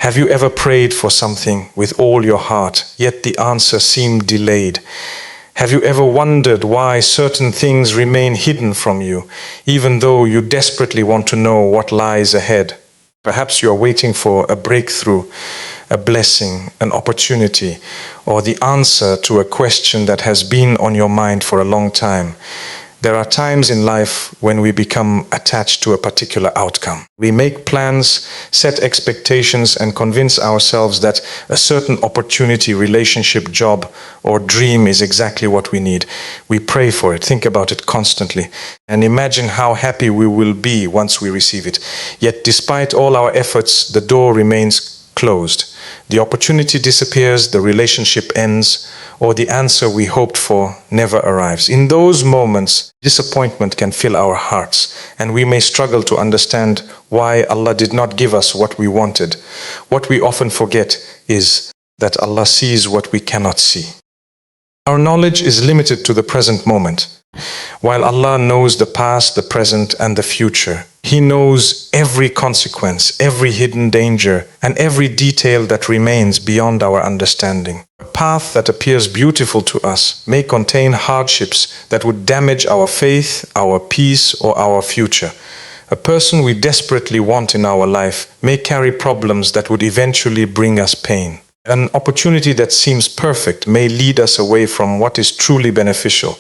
Have you ever prayed for something with all your heart, yet the answer seemed delayed? Have you ever wondered why certain things remain hidden from you, even though you desperately want to know what lies ahead? Perhaps you are waiting for a breakthrough, a blessing, an opportunity, or the answer to a question that has been on your mind for a long time. There are times in life when we become attached to a particular outcome. We make plans, set expectations, and convince ourselves that a certain opportunity, relationship, job, or dream is exactly what we need. We pray for it, think about it constantly, and imagine how happy we will be once we receive it. Yet despite all our efforts, the door remains closed. The opportunity disappears, the relationship ends, or the answer we hoped for never arrives. In those moments, disappointment can fill our hearts, and we may struggle to understand why Allah did not give us what we wanted. What we often forget is that Allah sees what we cannot see. Our knowledge is limited to the present moment. While Allah knows the past, the present, and the future, He knows every consequence, every hidden danger, and every detail that remains beyond our understanding. A path that appears beautiful to us may contain hardships that would damage our faith, our peace, or our future. A person we desperately want in our life may carry problems that would eventually bring us pain. An opportunity that seems perfect may lead us away from what is truly beneficial.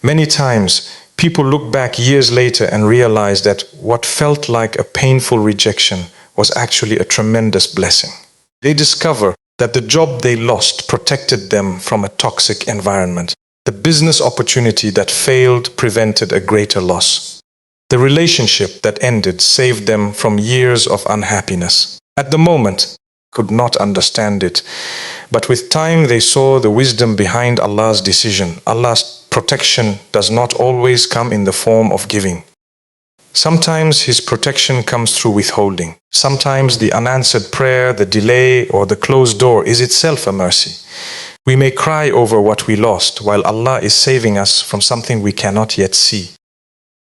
Many times, people look back years later and realize that what felt like a painful rejection was actually a tremendous blessing. They discover that the job they lost protected them from a toxic environment. The business opportunity that failed prevented a greater loss. The relationship that ended saved them from years of unhappiness. At the moment, could not understand it, but with time they saw the wisdom behind Allah's decision. Allah's protection does not always come in the form of giving. Sometimes His protection comes through withholding. Sometimes the unanswered prayer, the delay, or the closed door is itself a mercy. We may cry over what we lost, while Allah is saving us from something we cannot yet see.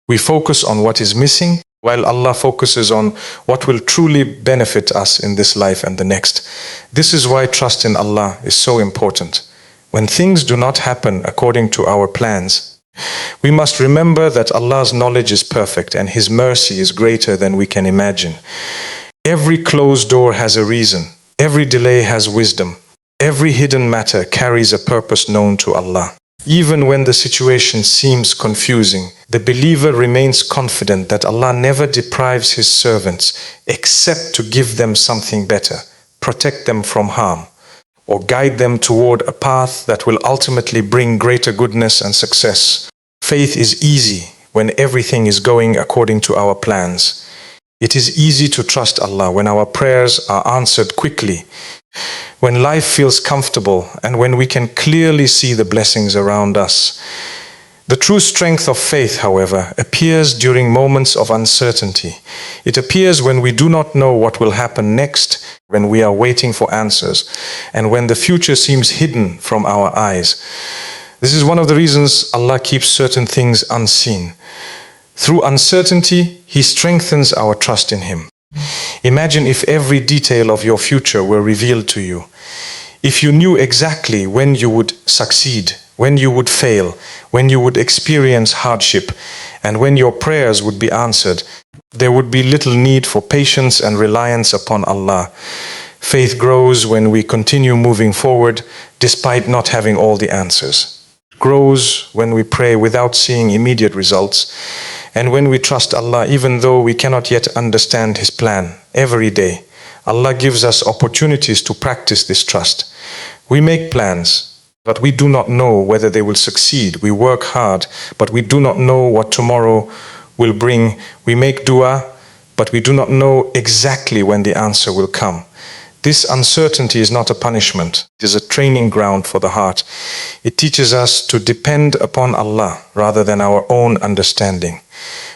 We focus on what is missing, while Allah focuses on what will truly benefit us in this life and the next. This is why trust in Allah is so important. When things do not happen according to our plans, we must remember that Allah's knowledge is perfect and His mercy is greater than we can imagine. Every closed door has a reason. Every delay has wisdom. Every hidden matter carries a purpose known to Allah. Even when the situation seems confusing, the believer remains confident that Allah never deprives His servants except to give them something better, protect them from harm, or guide them toward a path that will ultimately bring greater goodness and success. Faith is easy when everything is going according to our plans. It is easy to trust Allah when our prayers are answered quickly, when life feels comfortable, and when we can clearly see the blessings around us. The true strength of faith, however, appears during moments of uncertainty. It appears when we do not know what will happen next, when we are waiting for answers, and when the future seems hidden from our eyes. This is one of the reasons Allah keeps certain things unseen. Through uncertainty, He strengthens our trust in Him. Imagine if every detail of your future were revealed to you. If you knew exactly when you would succeed, when you would fail, when you would experience hardship, and when your prayers would be answered, there would be little need for patience and reliance upon Allah. Faith grows when we continue moving forward despite not having all the answers. It grows when we pray without seeing immediate results, and when we trust Allah even though we cannot yet understand His plan. Every day, Allah gives us opportunities to practice this trust. We make plans, but we do not know whether they will succeed. We work hard, but we do not know what tomorrow will bring. We make dua, but we do not know exactly when the answer will come. This uncertainty is not a punishment. It is a training ground for the heart. It teaches us to depend upon Allah rather than our own understanding.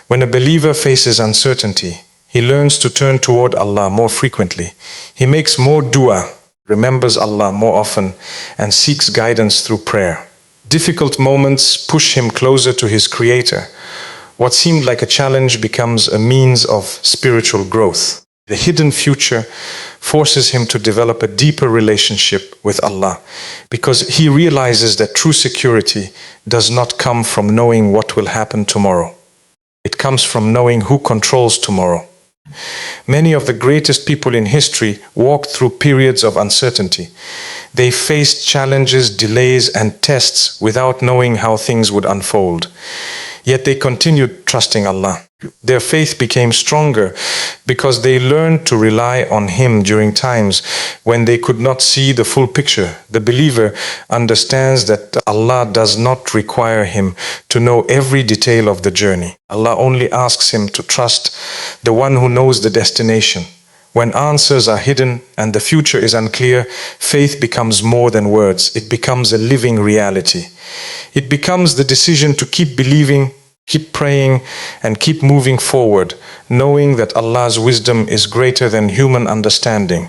When a believer faces uncertainty, he learns to turn toward Allah more frequently. He makes more dua, remembers Allah more often, and seeks guidance through prayer. Difficult moments push him closer to his Creator. What seemed like a challenge becomes a means of spiritual growth. The hidden future forces him to develop a deeper relationship with Allah, because he realizes that true security does not come from knowing what will happen tomorrow. It comes from knowing who controls tomorrow. Many of the greatest people in history walked through periods of uncertainty. They faced challenges, delays, and tests without knowing how things would unfold. Yet they continued trusting Allah. Their faith became stronger because they learned to rely on Him during times when they could not see the full picture. The believer understands that Allah does not require him to know every detail of the journey. Allah only asks him to trust the one who knows the destination. When answers are hidden and the future is unclear, faith becomes more than words. It becomes a living reality. It becomes the decision to keep believing, keep praying, and keep moving forward, knowing that Allah's wisdom is greater than human understanding,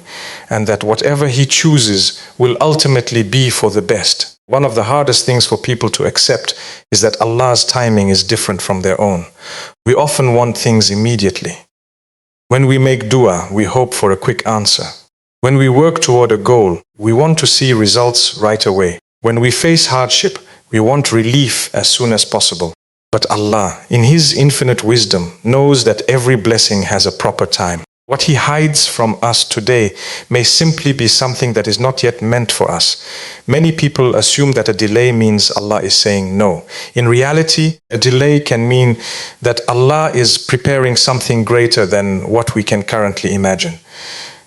and that whatever He chooses will ultimately be for the best. One of the hardest things for people to accept is that Allah's timing is different from their own. We often want things immediately. When we make dua, we hope for a quick answer. When we work toward a goal, we want to see results right away. When we face hardship, we want relief as soon as possible. But Allah, in His infinite wisdom, knows that every blessing has a proper time. What He hides from us today may simply be something that is not yet meant for us. Many people assume that a delay means Allah is saying no. In reality, a delay can mean that Allah is preparing something greater than what we can currently imagine.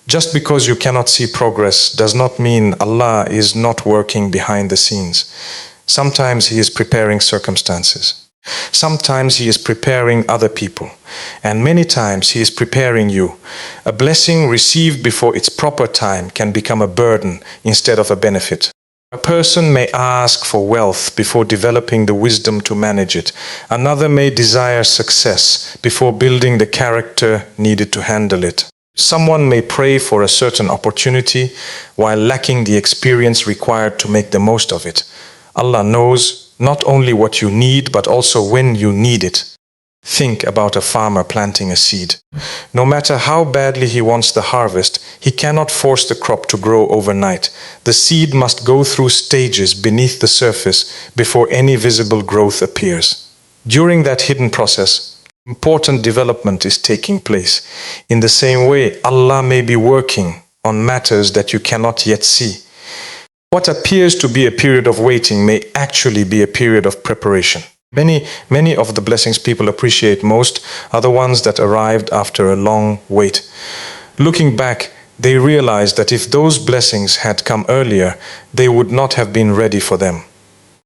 Just because you cannot see progress does not mean Allah is not working behind the scenes. Sometimes He is preparing circumstances. Sometimes He is preparing other people, and many times He is preparing you. A blessing received before its proper time can become a burden instead of a benefit. A person may ask for wealth before developing the wisdom to manage it. Another may desire success before building the character needed to handle it. Someone may pray for a certain opportunity while lacking the experience required to make the most of it. Allah knows not only what you need, but also when you need it. Think about a farmer planting a seed. No matter how badly he wants the harvest, he cannot force the crop to grow overnight. The seed must go through stages beneath the surface before any visible growth appears. During that hidden process, important development is taking place. In the same way, Allah may be working on matters that you cannot yet see. What appears to be a period of waiting may actually be a period of preparation. Many of the blessings people appreciate most are the ones that arrived after a long wait. Looking back, they realize that if those blessings had come earlier, they would not have been ready for them.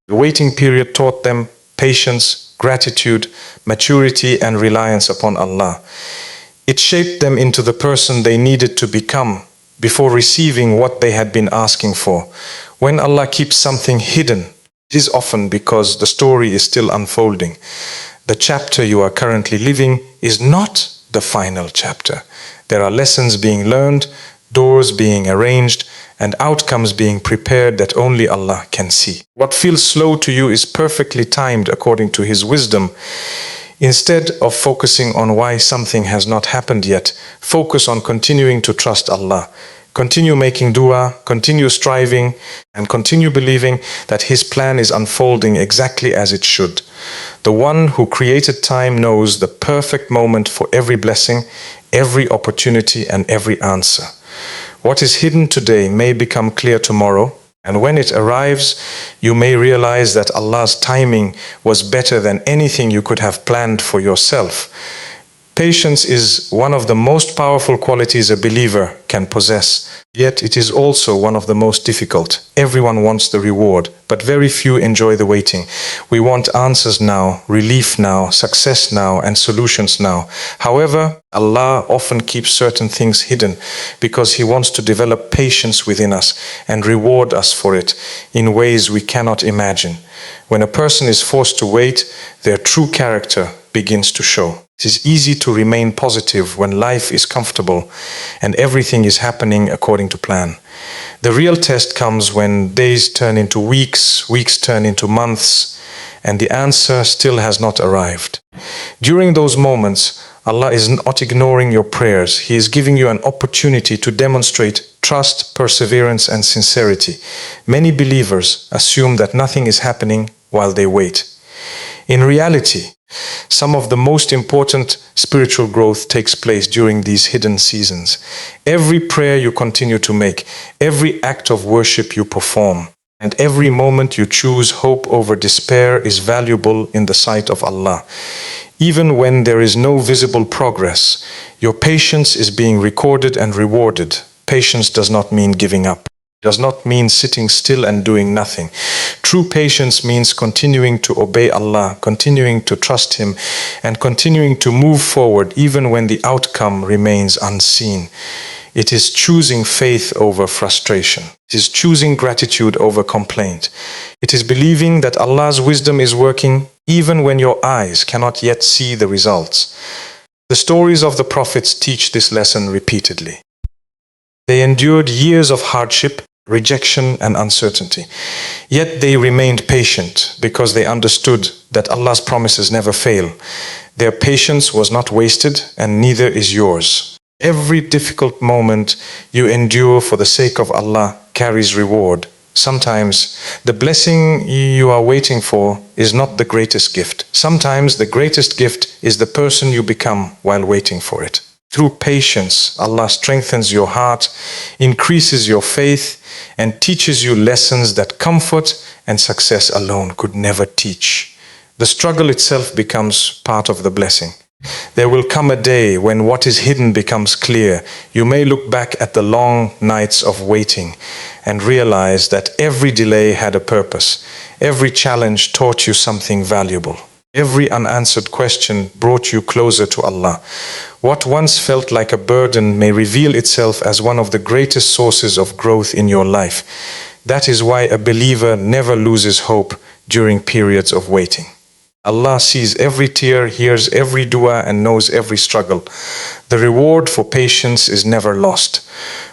The waiting period taught them patience, gratitude, maturity, and reliance upon Allah. It shaped them into the person they needed to become before receiving what they had been asking for. When Allah keeps something hidden, it is often because the story is still unfolding. The chapter you are currently living is not the final chapter. There are lessons being learned, doors being arranged, and outcomes being prepared that only Allah can see. What feels slow to you is perfectly timed according to His wisdom. Instead of focusing on why something has not happened yet, focus on continuing to trust Allah. Continue making dua, continue striving, and continue believing that His plan is unfolding exactly as it should. The one who created time knows the perfect moment for every blessing, every opportunity, and every answer. What is hidden today may become clear tomorrow, and when it arrives, you may realize that Allah's timing was better than anything you could have planned for yourself. Patience is one of the most powerful qualities a believer can possess, yet it is also one of the most difficult. Everyone wants the reward, but very few enjoy the waiting. We want answers now, relief now, success now, and solutions now. However, Allah often keeps certain things hidden because He wants to develop patience within us and reward us for it in ways we cannot imagine. When a person is forced to wait, their true character begins to show. It is easy to remain positive when life is comfortable and everything is happening according to plan. The real test comes when days turn into weeks, weeks turn into months, and the answer still has not arrived. During those moments, Allah is not ignoring your prayers. He is giving you an opportunity to demonstrate trust, perseverance, and sincerity. Many believers assume that nothing is happening while they wait. In reality, some of the most important spiritual growth takes place during these hidden seasons. Every prayer you continue to make, every act of worship you perform, and every moment you choose hope over despair is valuable in the sight of Allah. Even when there is no visible progress, your patience is being recorded and rewarded. Patience does not mean giving up. It does not mean sitting still and doing nothing. True patience means continuing to obey Allah, continuing to trust Him, and continuing to move forward even when the outcome remains unseen. It is choosing faith over frustration. It is choosing gratitude over complaint. It is believing that Allah's wisdom is working even when your eyes cannot yet see the results. The stories of the prophets teach this lesson repeatedly. They endured years of hardship, rejection, and uncertainty. Yet they remained patient because they understood that Allah's promises never fail. Their patience was not wasted, and neither is yours. Every difficult moment you endure for the sake of Allah carries reward. Sometimes the blessing you are waiting for is not the greatest gift. Sometimes the greatest gift is the person you become while waiting for it. Through patience, Allah strengthens your heart, increases your faith, and teaches you lessons that comfort and success alone could never teach. The struggle itself becomes part of the blessing. There will come a day when what is hidden becomes clear. You may look back at the long nights of waiting and realize that every delay had a purpose. Every challenge taught you something valuable. Every unanswered question brought you closer to Allah. What once felt like a burden may reveal itself as one of the greatest sources of growth in your life. That is why a believer never loses hope during periods of waiting. Allah sees every tear, hears every dua, and knows every struggle. The reward for patience is never lost.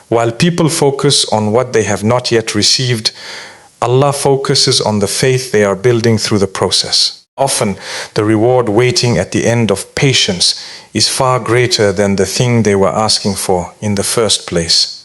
While people focus on what they have not yet received, Allah focuses on the faith they are building through the process. Often, the reward waiting at the end of patience is far greater than the thing they were asking for in the first place.